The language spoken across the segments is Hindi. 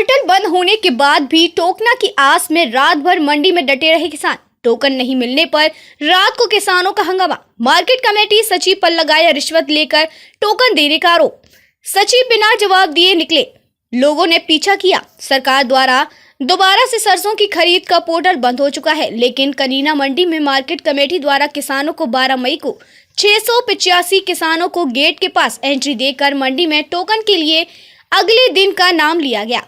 पोर्टल बंद होने के बाद भी टोकना की आस में रात भर मंडी में डटे रहे किसान। टोकन नहीं मिलने पर रात को किसानों का हंगामा। मार्केट कमेटी सचिव पर लगाया रिश्वत लेकर टोकन देने का आरोप। सचिव बिना जवाब दिए निकले। लोगों ने पीछा किया। सरकार द्वारा दोबारा से सरसों की खरीद का पोर्टल बंद हो चुका है, लेकिन कनीना मंडी में मार्केट कमेटी द्वारा किसानों को 12 मई को 685 किसानों को गेट के पास एंट्री देकर मंडी में टोकन के लिए अगले दिन का नाम लिया गया।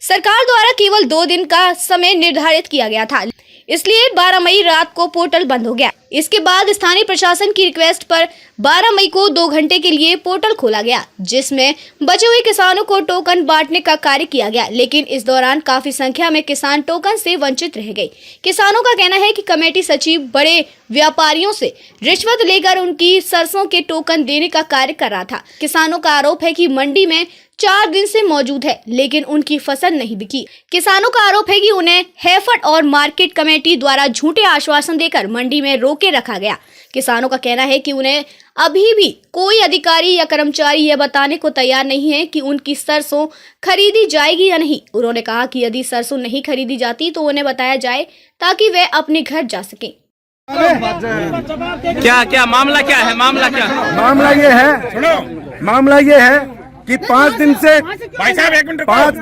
सरकार द्वारा केवल 2 दिन का समय निर्धारित किया गया था, इसलिए 12 मई रात को पोर्टल बंद हो गया। इसके बाद स्थानीय प्रशासन की रिक्वेस्ट पर 12 मई को 2 घंटे के लिए पोर्टल खोला गया, जिसमें बचे हुए किसानों को टोकन बांटने का कार्य किया गया, लेकिन इस दौरान काफी संख्या में किसान टोकन से वंचित रह गए। किसानों का कहना है कि कमेटी सचिव बड़े व्यापारियों से रिश्वत लेकर उनकी सरसों के टोकन देने का कार्य कर रहा था। किसानों का आरोप है कि मंडी में 4 दिन से मौजूद है, लेकिन उनकी फसल नहीं बिकी। किसानों का आरोप है कि उन्हें हैफर्ड और मार्केट कमेटी द्वारा झूठे आश्वासन देकर मंडी में रोके रखा गया। किसानों का कहना है कि उन्हें अभी भी कोई अधिकारी या कर्मचारी यह बताने को तैयार नहीं है कि उनकी सरसों खरीदी जाएगी या नहीं। उन्होंने कहा कि यदि सरसों नहीं खरीदी जाती तो उन्हें बताया जाए ताकि वे अपने घर जा सकें। क्या मामला क्या है? मामला ये है कि 5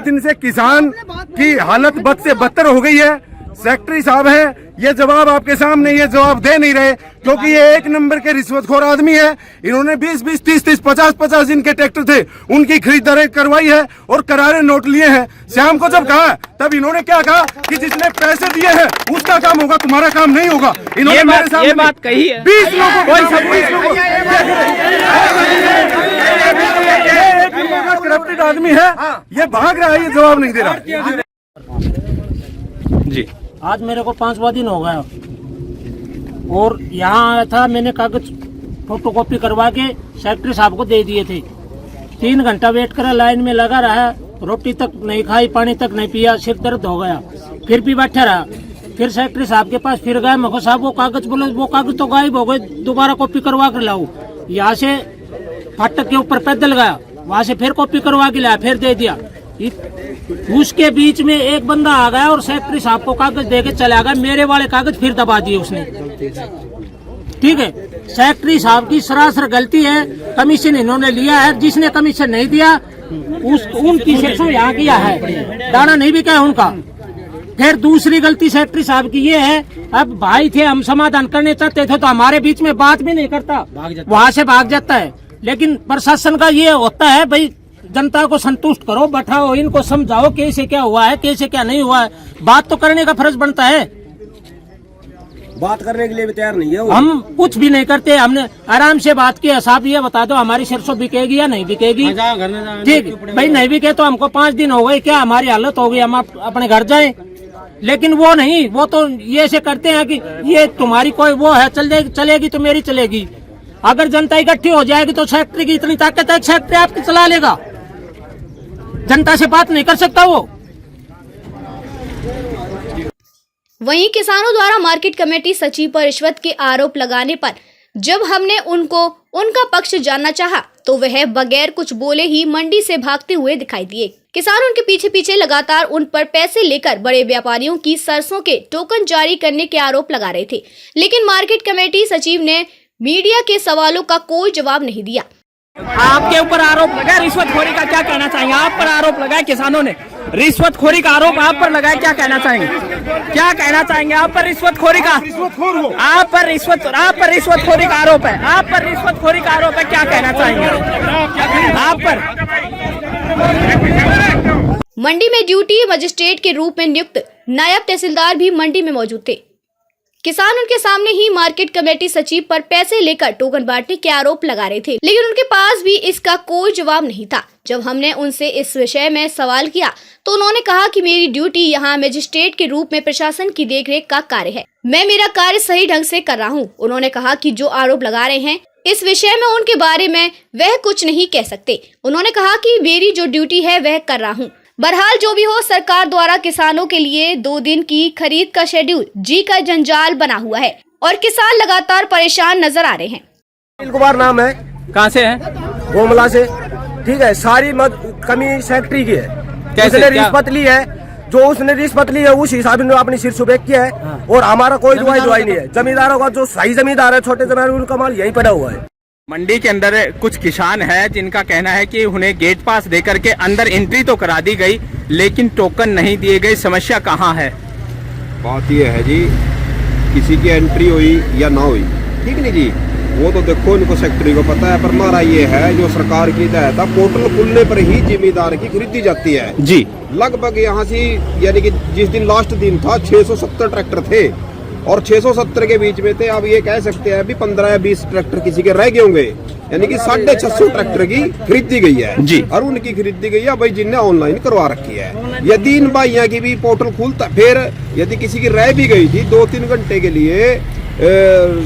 दिन से किसान की हालत बद से बदतर हो गई है। सेक्रेटरी साहब है, ये जवाब आपके सामने ये जवाब दे नहीं रहे, क्योंकि ये 1 नंबर के रिश्वतखोर आदमी है। इन्होंने 20-20, 30-30, 50-50 दिन के ट्रैक्टर थे उनकी खरीदारी करवाई है और करारे नोट लिए हैं। शाम को जब कहा तब इन्होंने क्या कहा कि जिसने पैसे दिए हैं उसका काम होगा, तुम्हारा काम नहीं होगा। इन्होंने मेरे सामने ये बात कही है। 20 लोगों करप्टेड आदमी है, ये भाग रहा है, ये जवाब नहीं दे रहा जी। आज मेरे को 5वां दिन हो गया और यहाँ आया था, मैंने कागज फोटोकॉपी करवा के सेक्रेटरी साहब को दे दिए थे। 3 घंटा वेट करा, लाइन में लगा रहा, रोटी तक नहीं खाई, पानी तक नहीं पिया, सिर दर्द हो गया, फिर भी बैठा रहा। फिर सेक्रेटरी साहब के पास फिर गए, मको साहब वो कागज बोले वो कागज तो गायब हो गए, दोबारा कॉपी करवा कर लाओ। यहाँ से फाटक के ऊपर पैदल गया, वहाँ से फिर कॉपी करवा के लाया, फिर दे दिया। उसके बीच में एक बंदा आ गया और सेक्रेटरी साहब को कागज देके चला गया, मेरे वाले कागज फिर दबा दिए उसने। ठीक है, सेक्रेटरी साहब की सरासर गलती है। कमीशन इन्होंने लिया है, जिसने कमीशन नहीं दिया उनकी सेक्शन यहाँ किया है, दाना नहीं बिका है उनका। फिर दूसरी गलती सेक्रेटरी साहब की ये है, अब भाई थे, हम समाधान करने चाहते थे तो हमारे बीच में बात भी नहीं करता, वहाँ से भाग जाता है। लेकिन प्रशासन का ये होता है, भाई जनता को संतुष्ट करो, बैठाओ, इनको समझाओ कैसे क्या हुआ है, कैसे क्या नहीं हुआ है। बात तो करने का फर्ज बनता है, बात करने के लिए भी तैयार नहीं है वो। हम कुछ भी नहीं करते। हमने आराम से बात की, साहब ये बता दो हमारी सरसों बिकेगी या नहीं बिकेगी। ठीक, भाई नहीं बिके तो हमको 5 दिन हो गए, क्या हमारी हालत हो गई, हम अपने घर जाएं। लेकिन वो नहीं, वो तो ये ऐसे करते हैं कि ये तुम्हारी कोई वो है, चलेगी तो मेरी चलेगी। अगर जनता इकट्ठी हो जाएगी तो सेक्रेटरी की इतनी ताकत है, सेक्रेटरी आपकी चला लेगा, जनता से बात नहीं कर सकता वो। वहीं किसानों द्वारा मार्केट कमेटी सचिव पर रिश्वत के आरोप लगाने पर जब हमने उनका पक्ष जानना चाहा तो वह बगैर कुछ बोले ही मंडी से भागते हुए दिखाई दिए। किसान उनके पीछे पीछे लगातार उन पर पैसे लेकर बड़े व्यापारियों की सरसों के टोकन जारी करने के आरोप लगा रहे थे, लेकिन मार्केट कमेटी सचिव ने मीडिया के सवालों का कोई जवाब नहीं दिया। आपके ऊपर आरोप लगा रिश्वतखोरी का, क्या कहना चाहेंगे? आप पर आरोप लगाया किसानों ने, रिश्वतखोरी का आरोप आप पर लगाया, क्या कहना चाहेंगे? क्या कहना चाहेंगे आप पर रिश्वतखोरी का? आप पर रिश्वतखोरी का आरोप है, आप पर रिश्वतखोरी का आरोप है, क्या कहना चाहेंगे आप पर? मंडी में ड्यूटी मजिस्ट्रेट के रूप में नियुक्त नायब तहसीलदार भी मंडी में मौजूद थे। किसान उनके सामने ही मार्केट कमेटी सचिव पर पैसे लेकर टोकन बांटने के आरोप लगा रहे थे, लेकिन उनके पास भी इसका कोई जवाब नहीं था। जब हमने उनसे इस विषय में सवाल किया तो उन्होंने कहा कि मेरी ड्यूटी यहाँ मजिस्ट्रेट के रूप में प्रशासन की देखरेख का कार्य है, मैं मेरा कार्य सही ढंग से कर रहा हूँ। उन्होंने कहा कि जो आरोप लगा रहे हैं इस विषय में उनके बारे में वह कुछ नहीं कह सकते। उन्होंने कहा कि मेरी जो ड्यूटी है वह कर रहा हूँ। बहरहाल जो भी हो, सरकार द्वारा किसानों के लिए 2 दिन की खरीद का शेड्यूल जी का जंजाल बना हुआ है और किसान लगातार परेशान नजर आ रहे हैं। अनिल कुमार नाम है। कहाँ से है? गोमला से। ठीक है, सारी कमी सेक्रेटरी की है। कैसे, उसने क्या? रिश्वत ली है, जो उसने रिश्वत ली है उस हिसाब से अपनी सिर सुबेक किया है। और हमारा कोई दुआई नहीं है। जमींदारों का जो सही जमींदार है, छोटे जमींदार, उनका माल यही पड़ा हुआ है। मंडी के अंदर कुछ किसान है जिनका कहना है कि उन्हें गेट पास देकर के अंदर एंट्री तो करा दी गई, लेकिन टोकन नहीं दिए गए। समस्या कहाँ है? बात ये है जी, किसी की एंट्री हुई या ना हुई, ठीक नहीं जी, वो तो देखो इनको सेक्रेटरी को पता है। पर हमारा ये है, जो सरकार की तहत पोर्टल खुलने पर ही जिम्मेदार की खरीदी जाती है जी। लगभग यहाँ से, यानी कि जिस दिन लास्ट दिन था 670 ट्रैक्टर थे और 670 के बीच में थे। अब ये कह सकते हैं भी 15 या 20 ट्रैक्टर किसी के रह गए होंगे, यानी कि 650 ट्रैक्टर की खरीदी गई है जी। और उनकी खरीदी गई है भाई जिनने ऑनलाइन करवा रखी है। यदि इन भाइयों की भी पोर्टल खुलता, फिर यदि किसी की रह भी गई थी 2-3 घंटे के लिए,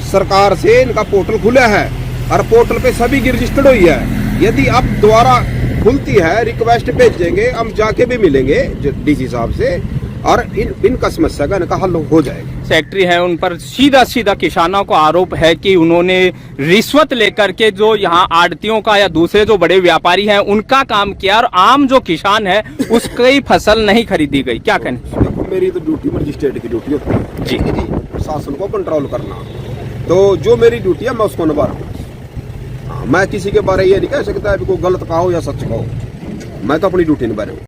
सरकार से इनका पोर्टल खुला है और पोर्टल पे सभी की रजिस्टर्ड हुई है। यदि अब दोबारा खुलती है, रिक्वेस्ट भेजेंगे, हम जाके भी मिलेंगे डीसी साहब से और इनका समस्या का इनका हल हो जाएगा। सेक्रेटरी है, उन पर सीधा सीधा किसानों को आरोप है कि उन्होंने रिश्वत लेकर के जो यहाँ आड़तियों का या दूसरे जो बड़े व्यापारी हैं उनका काम किया और आम जो किसान है उसकी फसल नहीं खरीदी गई। क्या कहने? देखो, मेरी तो ड्यूटी मजिस्ट्रेट की ड्यूटी होती है जी जी, प्रशासन को कंट्रोल करना। तो जो मेरी ड्यूटी है मैं उसको निभा रहा हूँ। मैं किसी के बारे ये नहीं कह सकता है कोई गलत कहो या सच कहो, मैं तो अपनी ड्यूटी निभा रहा हूँ।